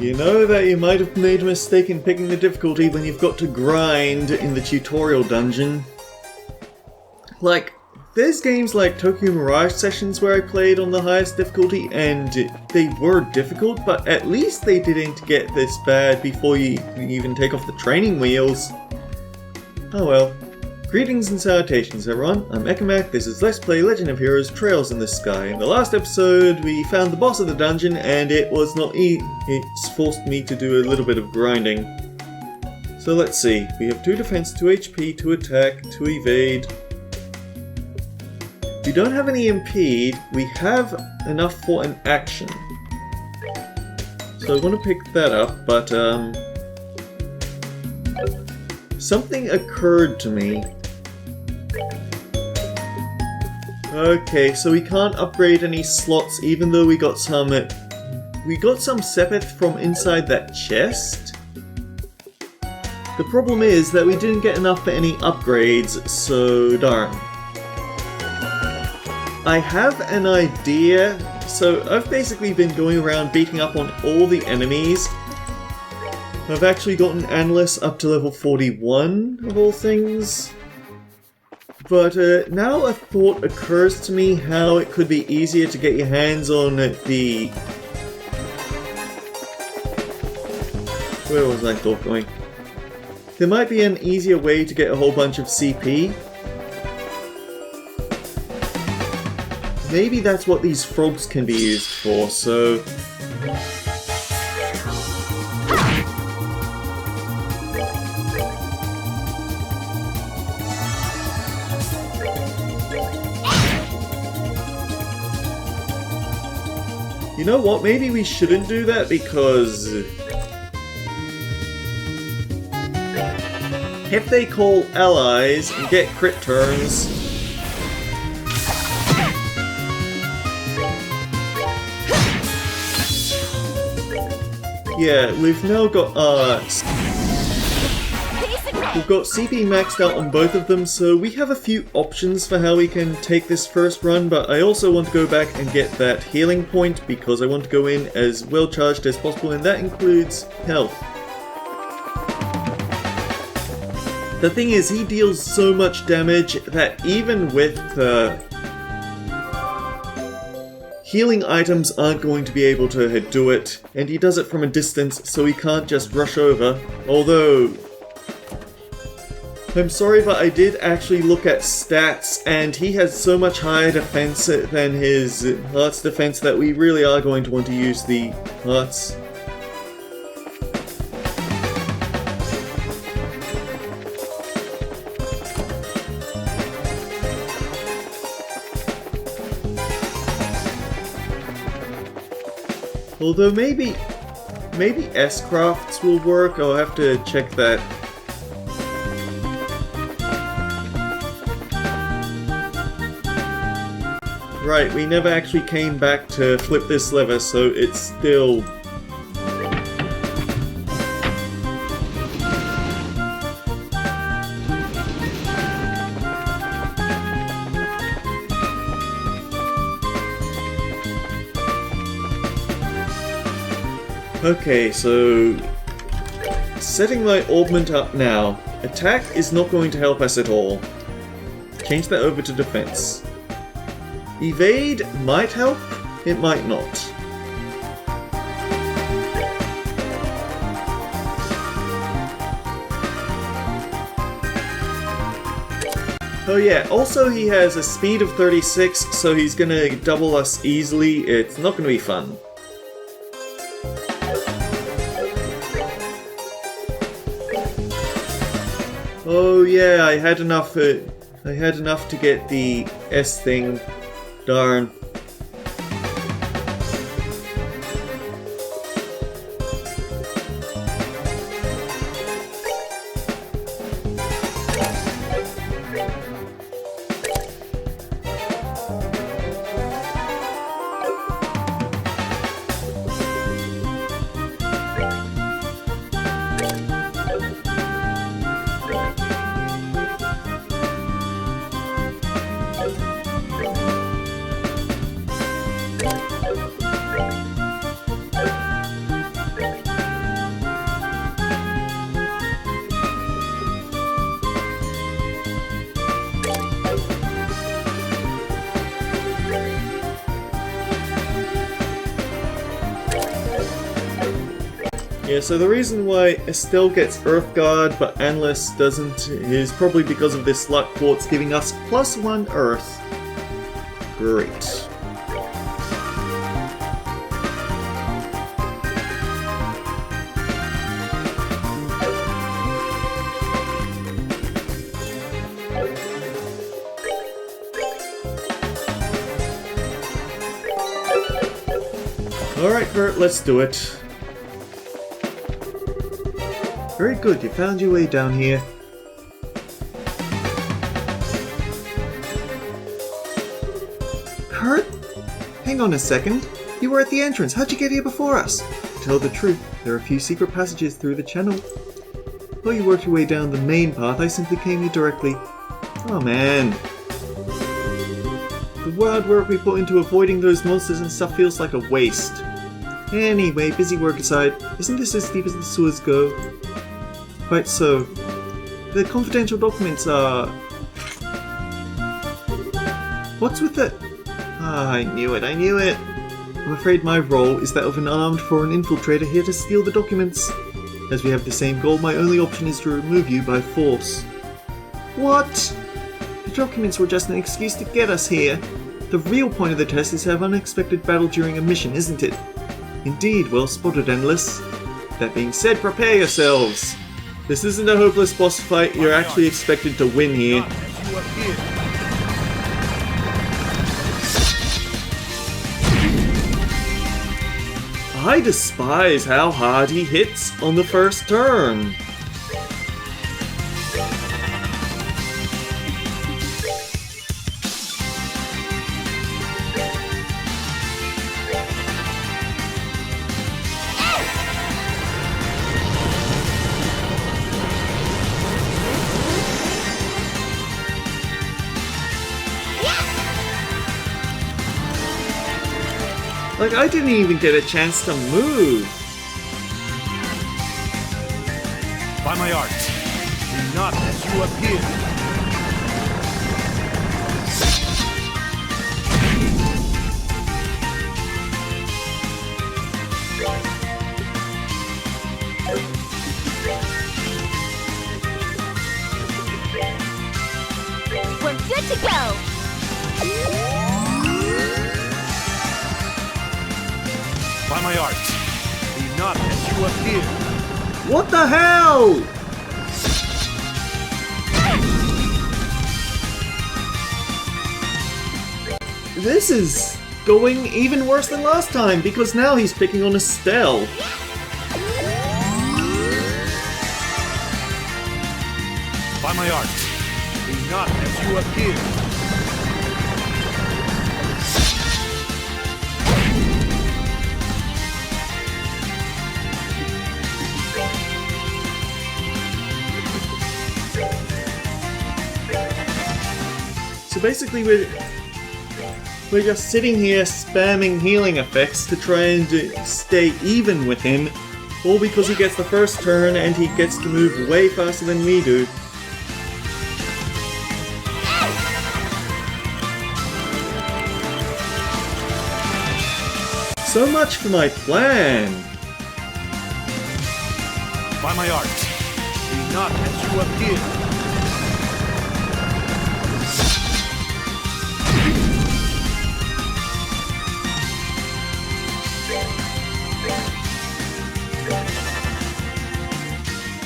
You know that you might have made a mistake in picking the difficulty when you've got to grind in the tutorial dungeon. Like, there's games like Tokyo Mirage Sessions where I played on the highest difficulty and they were difficult, but at least they didn't get this bad before you even take off the training wheels. Oh well. Greetings and salutations everyone, I'm Ekamak, this is Let's Play Legend of Heroes Trails in the Sky. In the last episode we found the boss of the dungeon and it was not it's forced me to do a little bit of grinding. So let's see, we have 2 defense, 2 HP, 2 attack, 2 evade. We don't have any impede, we have enough for an action. So I want to pick that up, but something occurred to me. Okay, so we can't upgrade any slots even though we got some Sepith from inside that chest. The problem is that we didn't get enough for any upgrades, so darn. I have an idea. So I've basically been going around beating up on all the enemies. I've actually gotten Analyst up to level 41 of all things. But now a thought occurs to me how it could be easier to get your hands on the... Where was that thought going? There might be an easier way to get a whole bunch of CP. Maybe that's what these frogs can be used for, so... You know what, maybe we shouldn't do that because... if they call allies and get crit turns... Yeah, we've now got we've got CP maxed out on both of them, so we have a few options for how we can take this first run, but I also want to go back and get that healing point because I want to go in as well charged as possible, and that includes health. The thing is, he deals so much damage that even with healing items aren't going to be able to do it, and he does it from a distance, so he can't just rush over. Although, I'm sorry, but I did actually look at stats, and he has so much higher defense than his heart's defense that we really are going to want to use the hearts. Although maybe S-Crafts will work, I'll have to check that. Right, we never actually came back to flip this lever, so it's still... Okay, so setting my augment up now. Attack is not going to help us at all. Change that over to defense. Evade might help, it might not. Oh yeah, also he has a speed of 36, so he's gonna double us easily. It's not gonna be fun. Oh yeah, I had enough to get the S thing. Darn. Yeah, so the reason why Estelle gets Earthguard but Analyst doesn't is probably because of this luck quartz giving us +1 Earth. Great. Alright, Bert, let's do it. Very good, you found your way down here. Kurt? Hang on a second. You were at the entrance. How'd you get here before us? To tell the truth, there are a few secret passages through the channel. While you worked your way down the main path, I simply came here directly. Oh man. The wild work we put into avoiding those monsters and stuff feels like a waste. Anyway, busy work aside, isn't this as deep as the sewers go? Quite so. The confidential documents are... What's with it? Ah, I knew it. I'm afraid my role is that of an armed foreign infiltrator here to steal the documents. As we have the same goal, my only option is to remove you by force. What? The documents were just an excuse to get us here. The real point of the test is to have unexpected battle during a mission, isn't it? Indeed, well spotted, Endless. That being said, prepare yourselves! This isn't a hopeless boss fight, you're actually expected to win here. I despise how hard he hits on the first turn. Like, I didn't even get a chance to move. By my art, do not as you appear. We're good to go. By my art, be not as you appear. What the hell? This is going even worse than last time because now he's picking on Estelle. By my art, be not as you appear. So basically we're just sitting here spamming healing effects to try and stay even with him, all because he gets the first turn and he gets to move way faster than we do. So much for my plan! By my art, be not as you appear.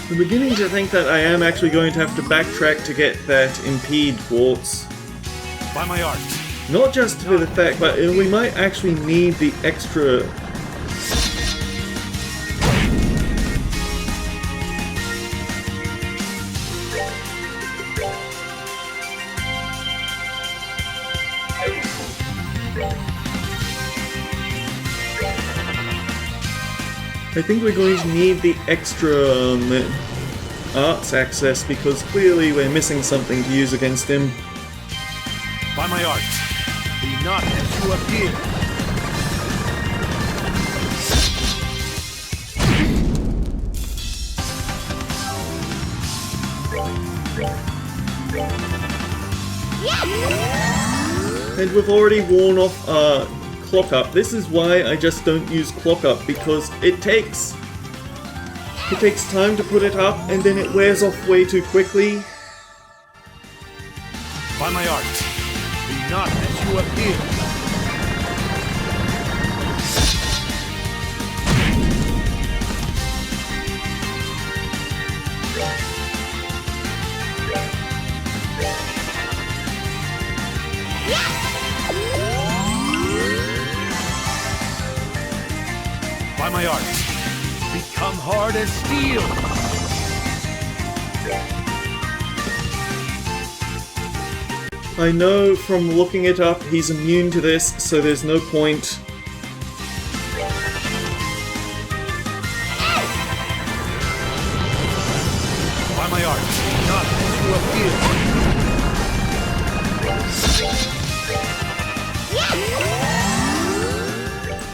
I'm beginning to think that I am actually going to have to backtrack to get that impede quartz. By my art. Not just for the fact, but we might actually need the extra... I think we're going to need the extra arts access because clearly we're missing something to use against him. By my art, be not as you appear. And we've already worn off Clock Up. This is why I just don't use Clock Up, because it takes It takes time to put it up, and then it wears off way too quickly. By my art, be not as you appear. By my art, become hard as steel. I know from looking it up he's immune to this, so there's no point. By my art, not as you appear.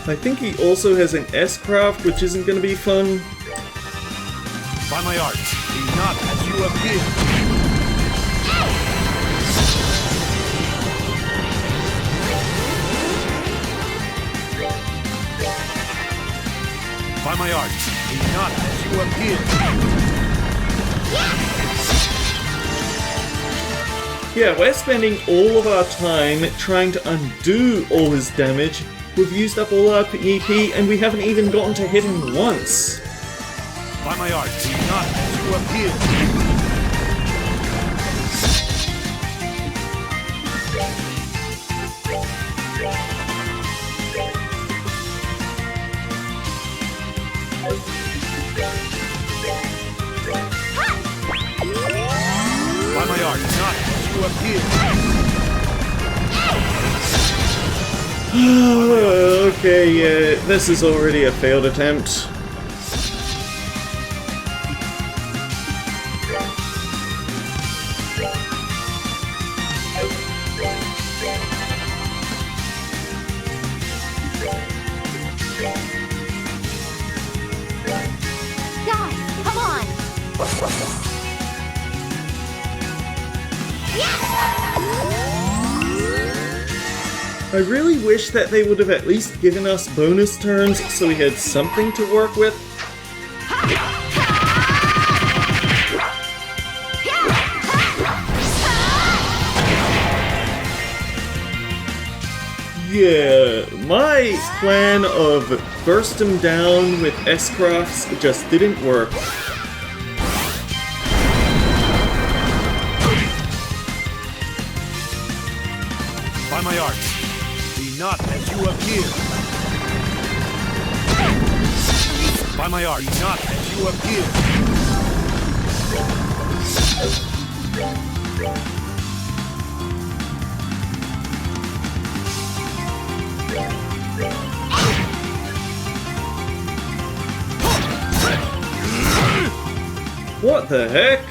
I think he also has an S-craft, which isn't going to be fun. By my art, be not as you appear. By my art, be not as you appear. Yeah, we're spending all of our time trying to undo all his damage. We've used up all our EP, and we haven't even gotten to hit him once. By my art, be not as you appear. By my art, not as you appear. Okay, yeah, this is already a failed attempt. Guys, come on! I really wish that they would have at least given us bonus turns so we had something to work with. Yeah, my plan of burst him down with S-crafts just didn't work. By my art, be not as you appear. By my art, be not as you appear. What the heck?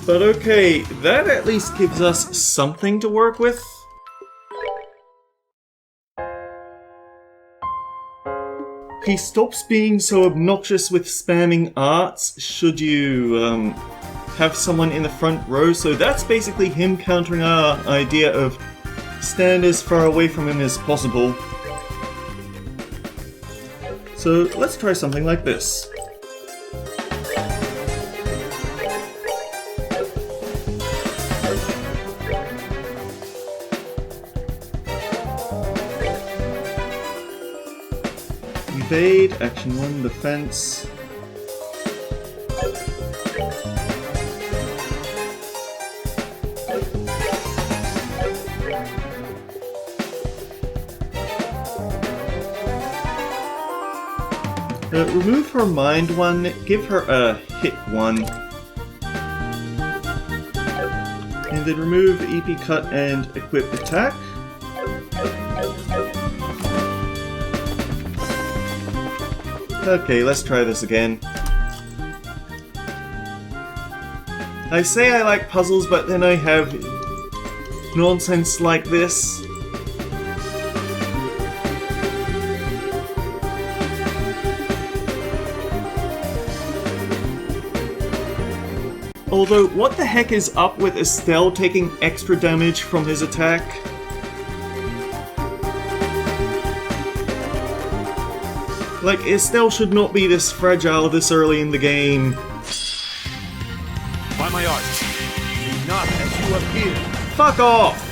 But okay, that at least gives us something to work with. He stops being so obnoxious with spamming arts should you have someone in the front row, so that's basically him countering our idea of stand as far away from him as possible. So let's try something like this. Evade, action 1, defense. Remove her mind 1, give her a hit 1. And then remove EP cut and equip attack. Okay, let's try this again. I say I like puzzles, but then I have nonsense like this. Although, what the heck is up with Estelle taking extra damage from his attack? Like, Estelle should not be this fragile this early in the game. By my art, be not as you appear. Fuck off!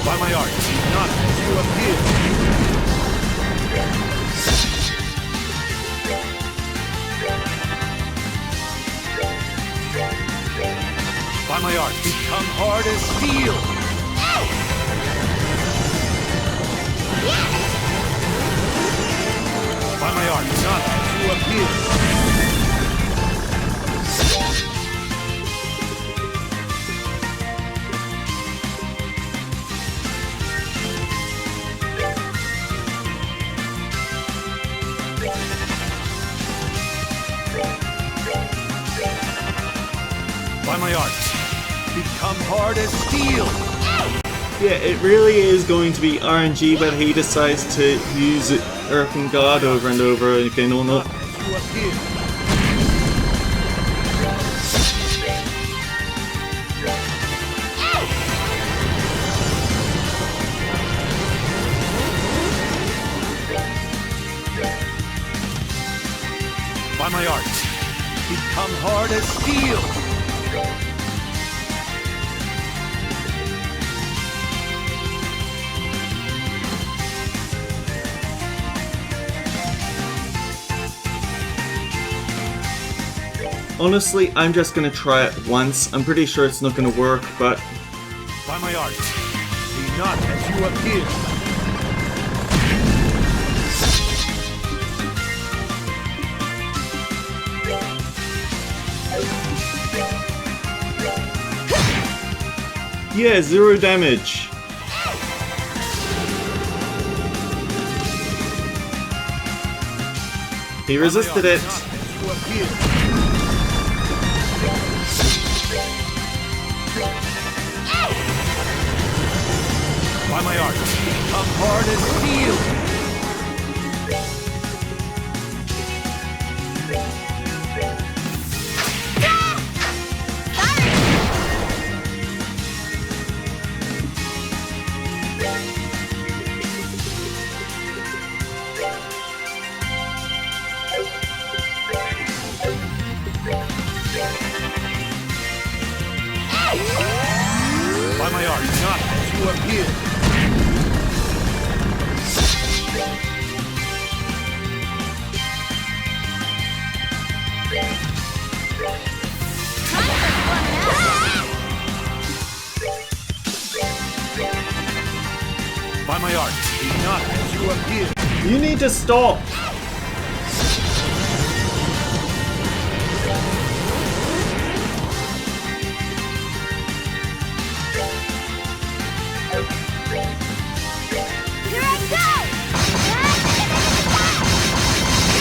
By my art, be not as you appear. By my art, become hard as steel. By my art, not as you appear. By my art, become hard as steel. Yeah, it really is going to be RNG whether he decides to use Earth and Guard over and over again or not. As you appear. By my art, become hard as steel. Honestly, I'm just gonna try it once. I'm pretty sure it's not gonna work, but... By my art, be not as you appear. Yeah, 0 damage. He resisted it. By my art, become hard as steel. By my art, not as you appear. By my art, be not as you appear. You need to stop. Here I go!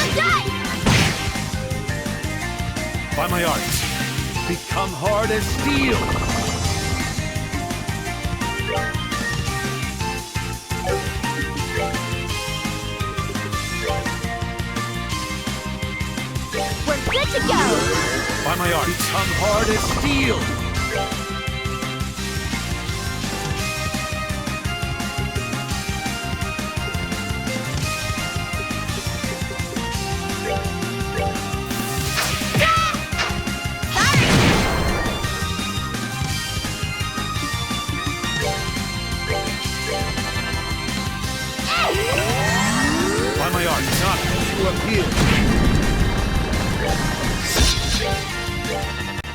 You're done! By my art, become hard as steel. We're good to go! By my art, become hard as steel. By my art, not as you appear.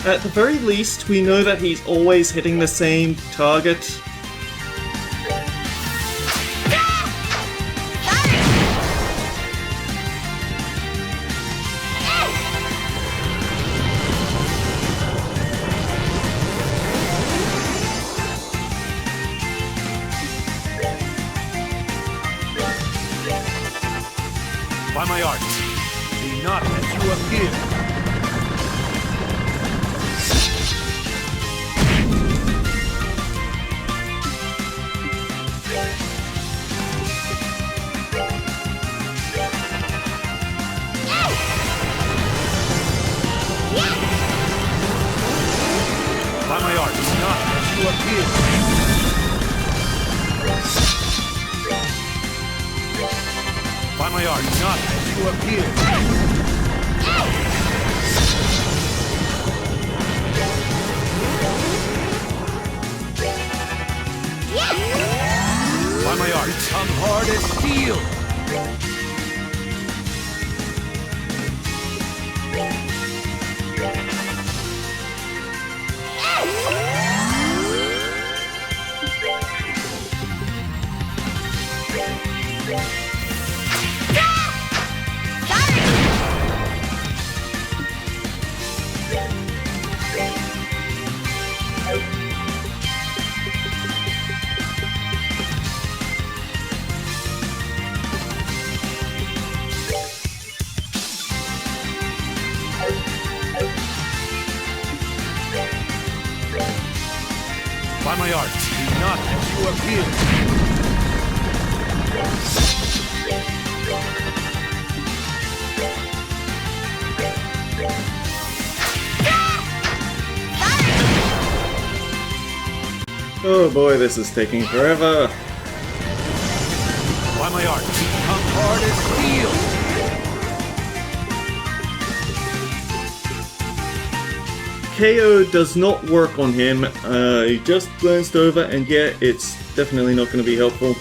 At the very least, we know that he's always hitting the same target. By my art. Be not as you appear. By my art, not as you appear. By my art, not as you appear. By my art, become hard as steel. By my art, be not as you appear. Oh boy, this is taking forever. By my art, become hard as steel. KO does not work on him. He just glanced over, and yeah, it's definitely not going to be helpful.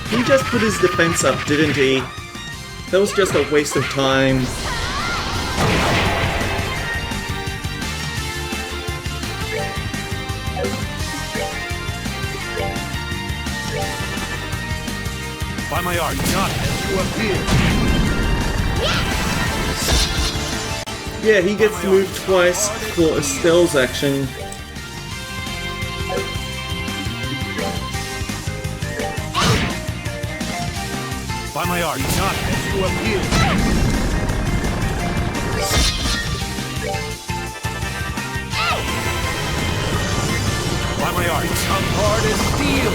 He just put his defense up, didn't he? That was just a waste of time. By my art, not as you appear. Yeah, he gets to move twice for Estelle's action. By my art, not as you appear. By my art, come hard as steel.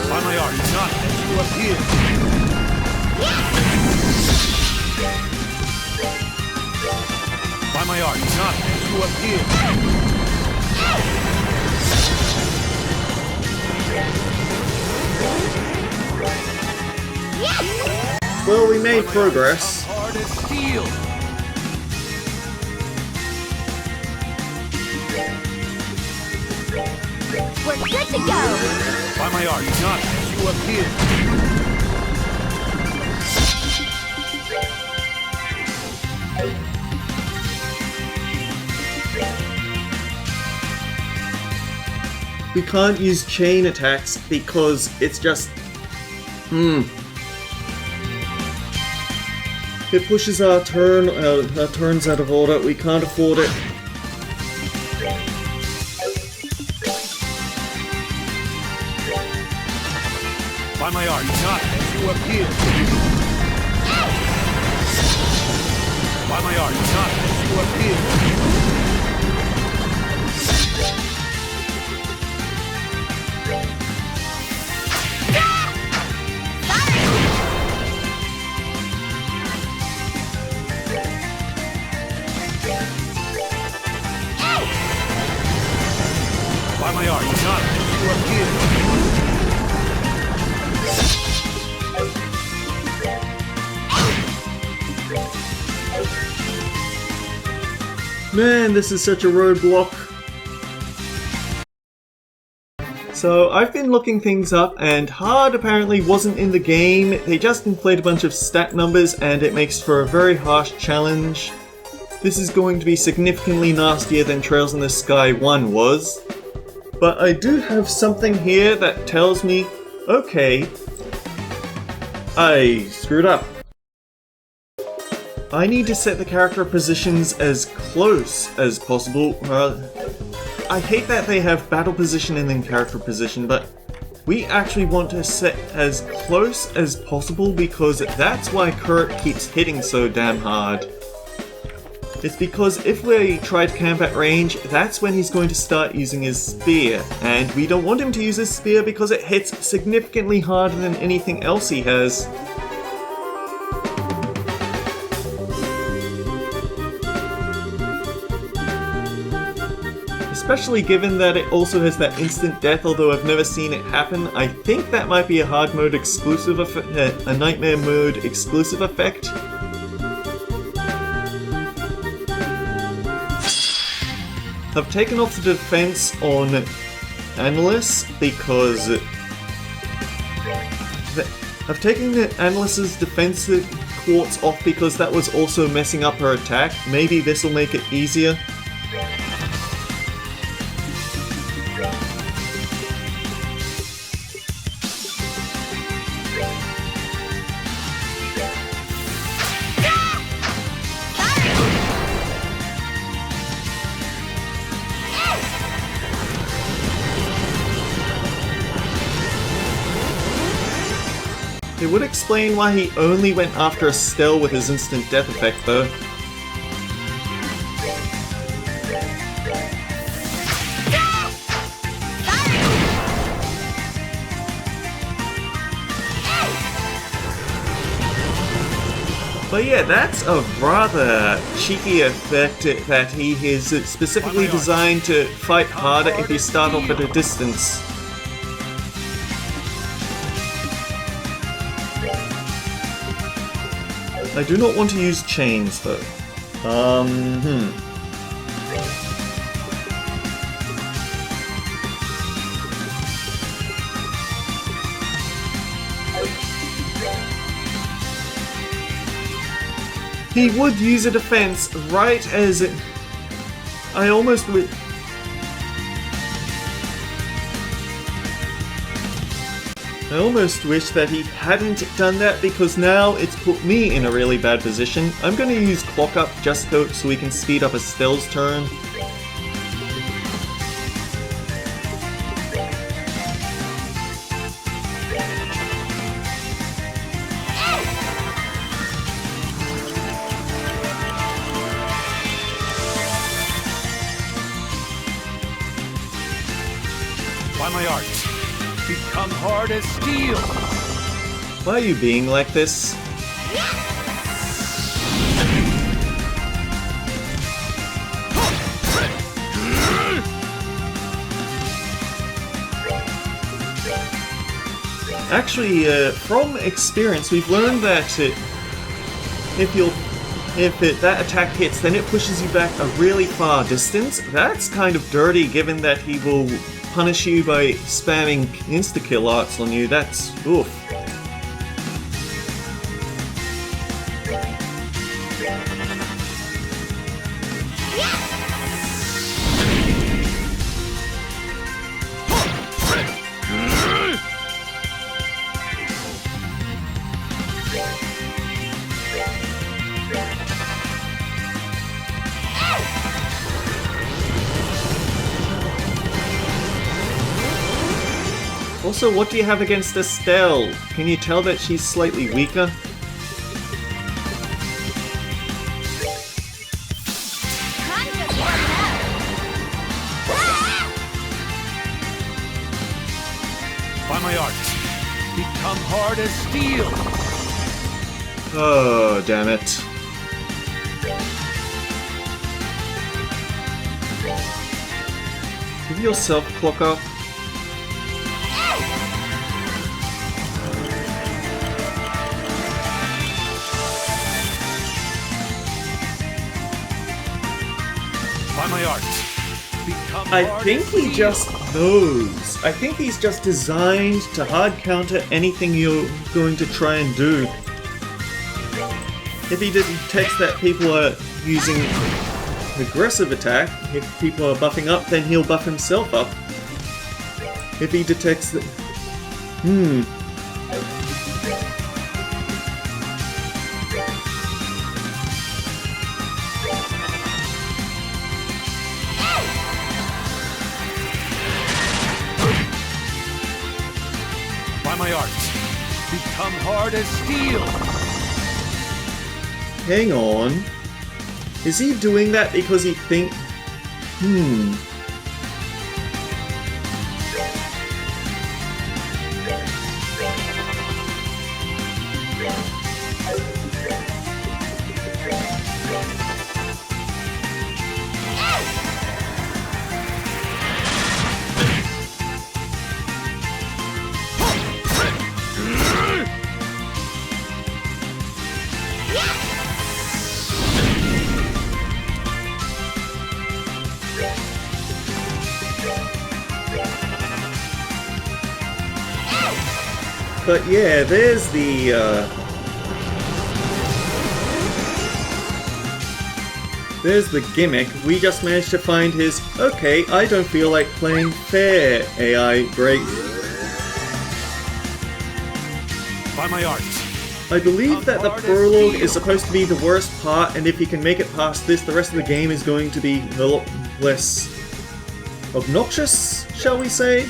By my art, not as you appear. By my art, not as you appear. Well, we made progress. Hard as steel. We're good to go! By my art, not as you appear. We can't use chain attacks because it's just... It pushes our turns out of order. We can't afford it. By my art, not as you appear. By my art, not as you appear. By my art, not as you appear. Man, this is such a roadblock. So I've been looking things up, and hard apparently wasn't in the game. They just inflate a bunch of stat numbers and it makes for a very harsh challenge. This is going to be significantly nastier than Trails in the Sky 1 was. But I do have something here that tells me, okay, I screwed up. I need to set the character positions as close as possible. I hate that they have battle position and then character position, but we actually want to set as close as possible because that's why Kurt keeps hitting so damn hard. It's because if we try to camp at range, that's when he's going to start using his spear, and we don't want him to use his spear because it hits significantly harder than anything else he has. Especially given that it also has that instant death, although I've never seen it happen. I think that might be a hard mode exclusive a nightmare mode exclusive effect. I've taken off the defense on Analyst because I've taken the Analyst's defensive quartz off because that was also messing up her attack. Maybe this will make it easier. It would explain why he only went after Estelle with his instant death effect, though. But yeah, that's a rather cheeky effect that he is specifically designed to fight harder if you start off at a distance. I do not want to use chains, though. He would use a defense right as it... I almost would... I almost wish that he hadn't done that because now it's put me in a really bad position. I'm going to use Clock Up just so we can speed up Estelle's turn. By my art, become hard as steel. Why are you being like this? Actually, from experience, we've learned that if that attack hits, then it pushes you back a really far distance. That's kind of dirty, given that he will punish you by spamming insta-kill arts on you. That's oof. Also, what do you have against Estelle? Can you tell that she's slightly weaker? By my art, become hard as steel. Oh, damn it. Give yourself Clock Up. By my art, become I hard think as he steel. just knows? I think he's just designed to hard counter anything you're going to try and do. If he detects that people are using aggressive attack, if people are buffing up, then he'll buff himself up. If he detects that... By my art, become hard as steel. Hang on. Is he doing that because he think... But yeah, there's the, there's the gimmick. We just managed to find his, okay, I don't feel like playing fair AI break. By my art. I believe that the prologue is supposed to be the worst part, and if he can make it past this, the rest of the game is going to be a lot less obnoxious, shall we say?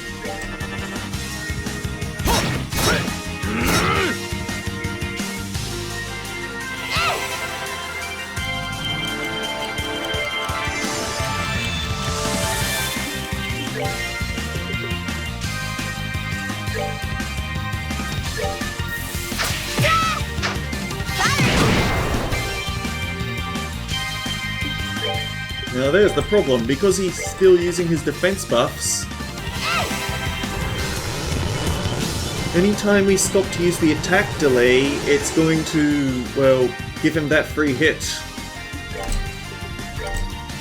Now there's the problem, because he's still using his defense buffs. Anytime we stop to use the attack delay, it's going to, well, give him that free hit.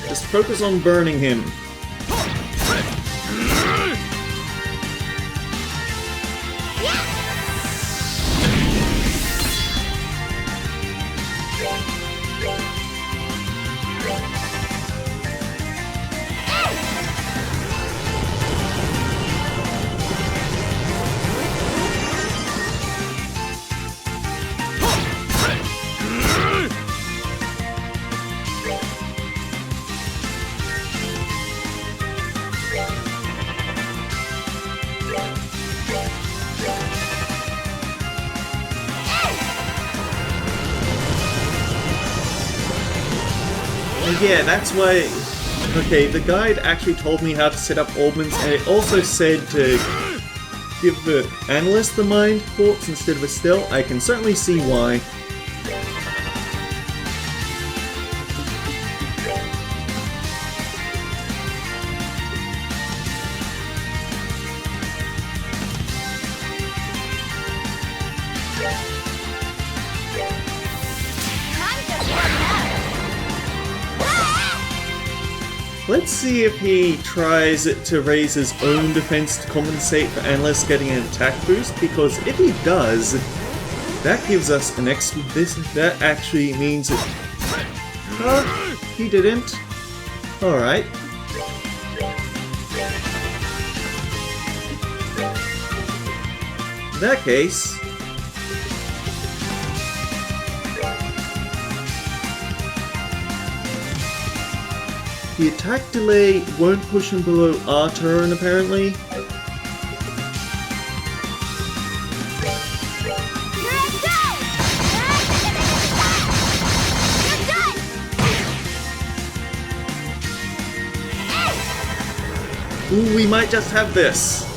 Just focus on burning him. Yeah, that's why... Okay, the guide actually told me how to set up augments, and it also said to give the analyst the mind ports instead of a stealth. I can certainly see why. Let's see if he tries to raise his own defense to compensate for Analyst getting an attack boost, because if he does, that gives us an that actually means that... he didn't. Alright. In that case... the attack delay won't push him below our turn, apparently. Ooh, we might just have this.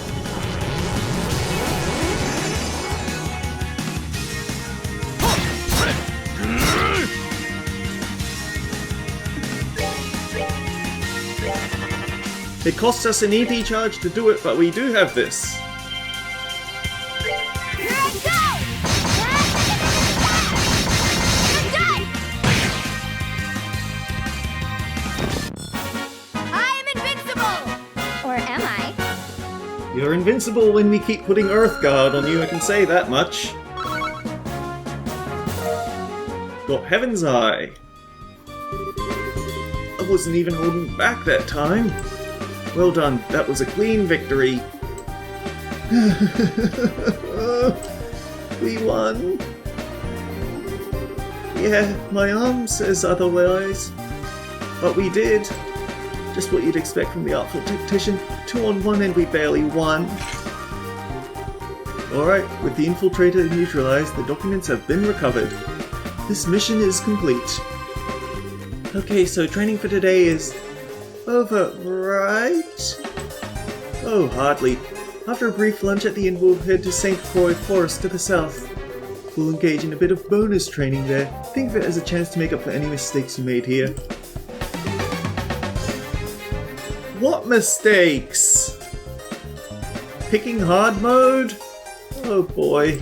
It costs us an EP charge to do it, but we do have this. I am invincible! Or am I? You're invincible when we keep putting Earth Guard on you, I can say that much. Got Heaven's Eye. I wasn't even holding back that time. Well done, that was a clean victory. We won. Yeah, my arm says otherwise. But we did. Just what you'd expect from the Artful Tactician. 2 on 1 and we barely won. Alright, with the infiltrator neutralized, the documents have been recovered. This mission is complete. Okay, so training for today is over, right? Oh, hardly. After a brief lunch at the inn, we'll head to St. Croix Forest to the south. We'll engage in a bit of bonus training there. Think of it as a chance to make up for any mistakes you made here. What mistakes? Picking hard mode? Oh boy.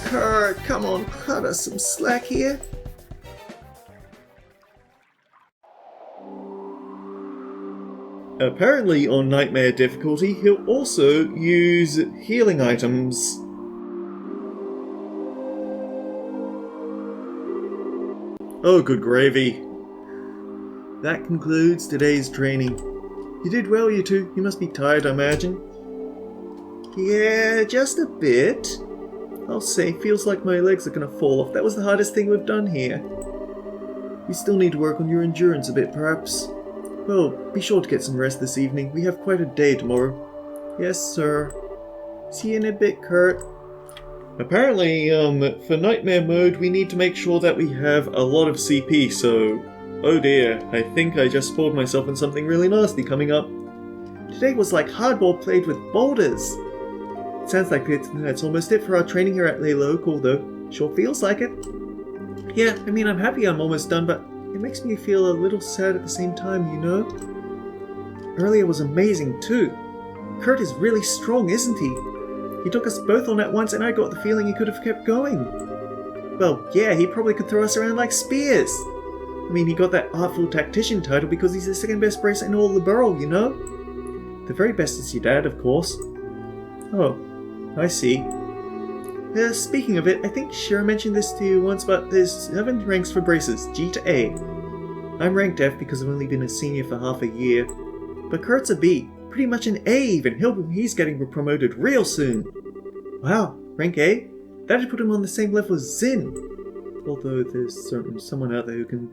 Kurt, come on, cut us some slack here. Apparently on Nightmare difficulty, he'll also use healing items. Oh, good gravy. That concludes today's training. You did well, you two. You must be tired, I imagine. Yeah, just a bit. I'll say, feels like my legs are gonna fall off. That was the hardest thing we've done here. You still need to work on your endurance a bit, perhaps. Well, be sure to get some rest this evening. We have quite a day tomorrow. Yes, sir. See you in a bit, Kurt. Apparently, for Nightmare mode, we need to make sure that we have a lot of CP, so... Oh dear, I think I just spoiled myself on something really nasty coming up. Today was like hardball played with boulders. It sounds like that's almost it for our training here at Lay Local, though. Sure feels like it. Yeah, I mean, I'm happy I'm almost done, but it makes me feel a little sad at the same time, you know? Earlier was amazing, too. Kurt is really strong, isn't he? He took us both on at once, and I got the feeling he could have kept going. Well, yeah, he probably could throw us around like spears. I mean, he got that Artful Tactician title because he's the second best bracer in all the borough, you know? The very best is your dad, of course. Oh, I see. Speaking of it, I think Shira mentioned this to you once, but there's 7 ranks for bracers, G to A. I'm ranked F because I've only been a senior for half a year. But Kurt's a B, pretty much an A even. He's getting promoted real soon. Wow, rank A? That'd put him on the same level as Zin. Although there's someone out there who can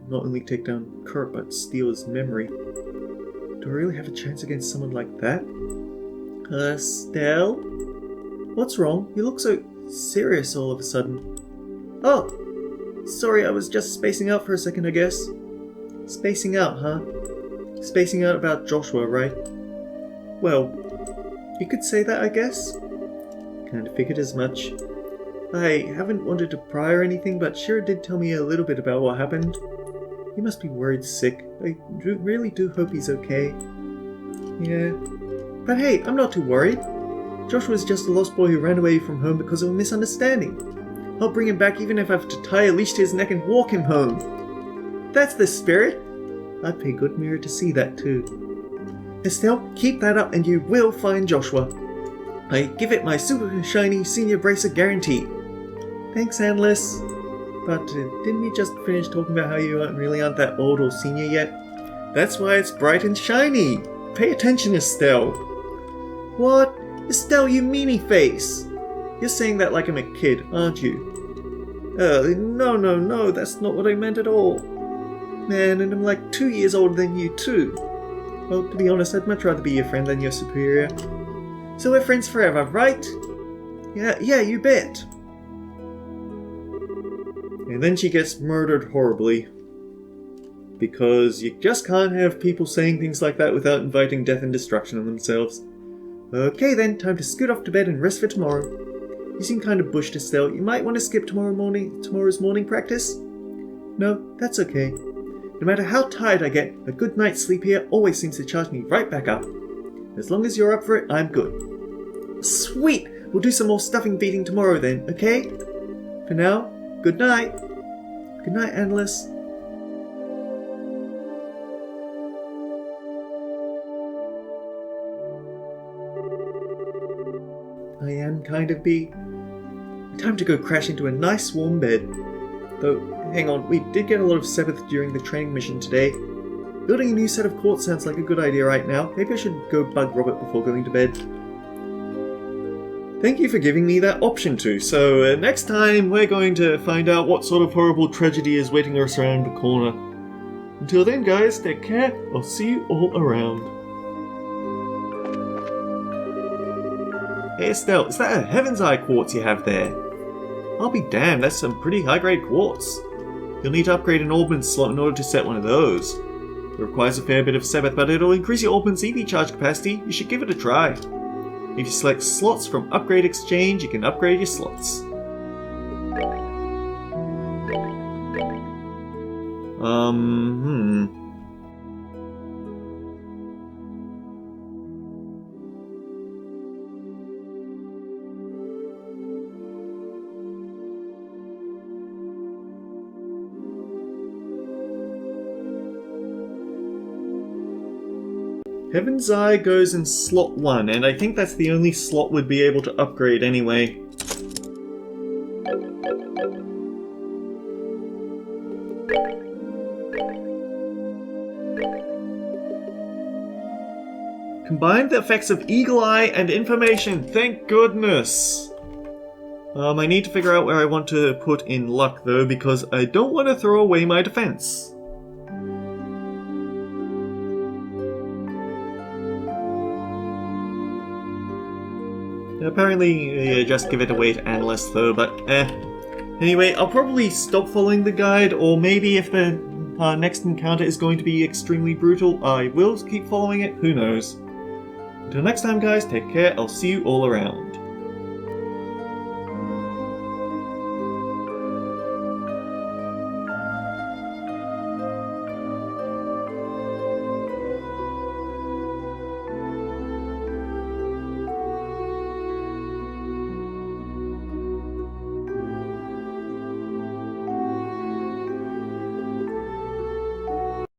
not only take down Kurt, but steal his memory. Do I really have a chance against someone like that? Stell? What's wrong? You look so serious all of a sudden. Oh! Sorry, I was just spacing out for a second, I guess. Spacing out, huh? Spacing out about Joshua, right? Well, you could say that, I guess. Kinda figured as much. I haven't wanted to pry or anything, but Shira did tell me a little bit about what happened. He must be worried sick. I really do hope he's okay. Yeah. But hey, I'm not too worried. Joshua's just a lost boy who ran away from home because of a misunderstanding. I'll bring him back even if I have to tie a leash to his neck and walk him home. That's the spirit. I'd pay good mirror to see that too. Estelle, keep that up and you will find Joshua. I give it my super shiny senior bracer guarantee. Thanks, Analyst. But didn't we just finish talking about how you really aren't that old or senior yet? That's why it's bright and shiny. Pay attention, Estelle. What? Estelle, you meanie face. You're saying that like I'm a kid, aren't you? No, that's not what I meant at all. Man, and I'm like 2 years older than you too. Well, to be honest, I'd much rather be your friend than your superior. So we're friends forever, right? Yeah, you bet. And then she gets murdered horribly. Because you just can't have people saying things like that without inviting death and destruction on themselves. Okay then, time to scoot off to bed and rest for tomorrow. You seem kind of bushed, Estelle. You might want to skip tomorrow's morning practice? No, that's okay. No matter how tired I get, a good night's sleep here always seems to charge me right back up. As long as you're up for it, I'm good. Sweet! We'll do some more stuffing beating tomorrow then, okay? For now, good night. Good night, Analyst. I am kind of be. Time to go crash into a nice warm bed. Though, hang on, we did get a lot of Sabbath during the training mission today. Building a new set of quartz sounds like a good idea right now. Maybe I should go bug Robert before going to bed. Thank you for giving me that option to. So next time we're going to find out what sort of horrible tragedy is waiting us around the corner. Until then guys, take care. I'll see you all around. Hey Estelle, is that a Heaven's Eye quartz you have there? I'll be damned, that's some pretty high-grade quartz. You'll need to upgrade an Orbman slot in order to set one of those. It requires a fair bit of Sabbath, but it'll increase your Orbman's EV charge capacity. You should give it a try. If you select slots from Upgrade Exchange, you can upgrade your slots. Heaven's Eye goes in slot 1, and I think that's the only slot we'd be able to upgrade anyway. Combine the effects of Eagle Eye and Information, thank goodness! I need to figure out where I want to put in Luck though, because I don't want to throw away my defense. Apparently, just give it away to Analyst though, but Anyway, I'll probably stop following the guide, or maybe if the next encounter is going to be extremely brutal, I will keep following it, who knows. Until next time guys, take care, I'll see you all around.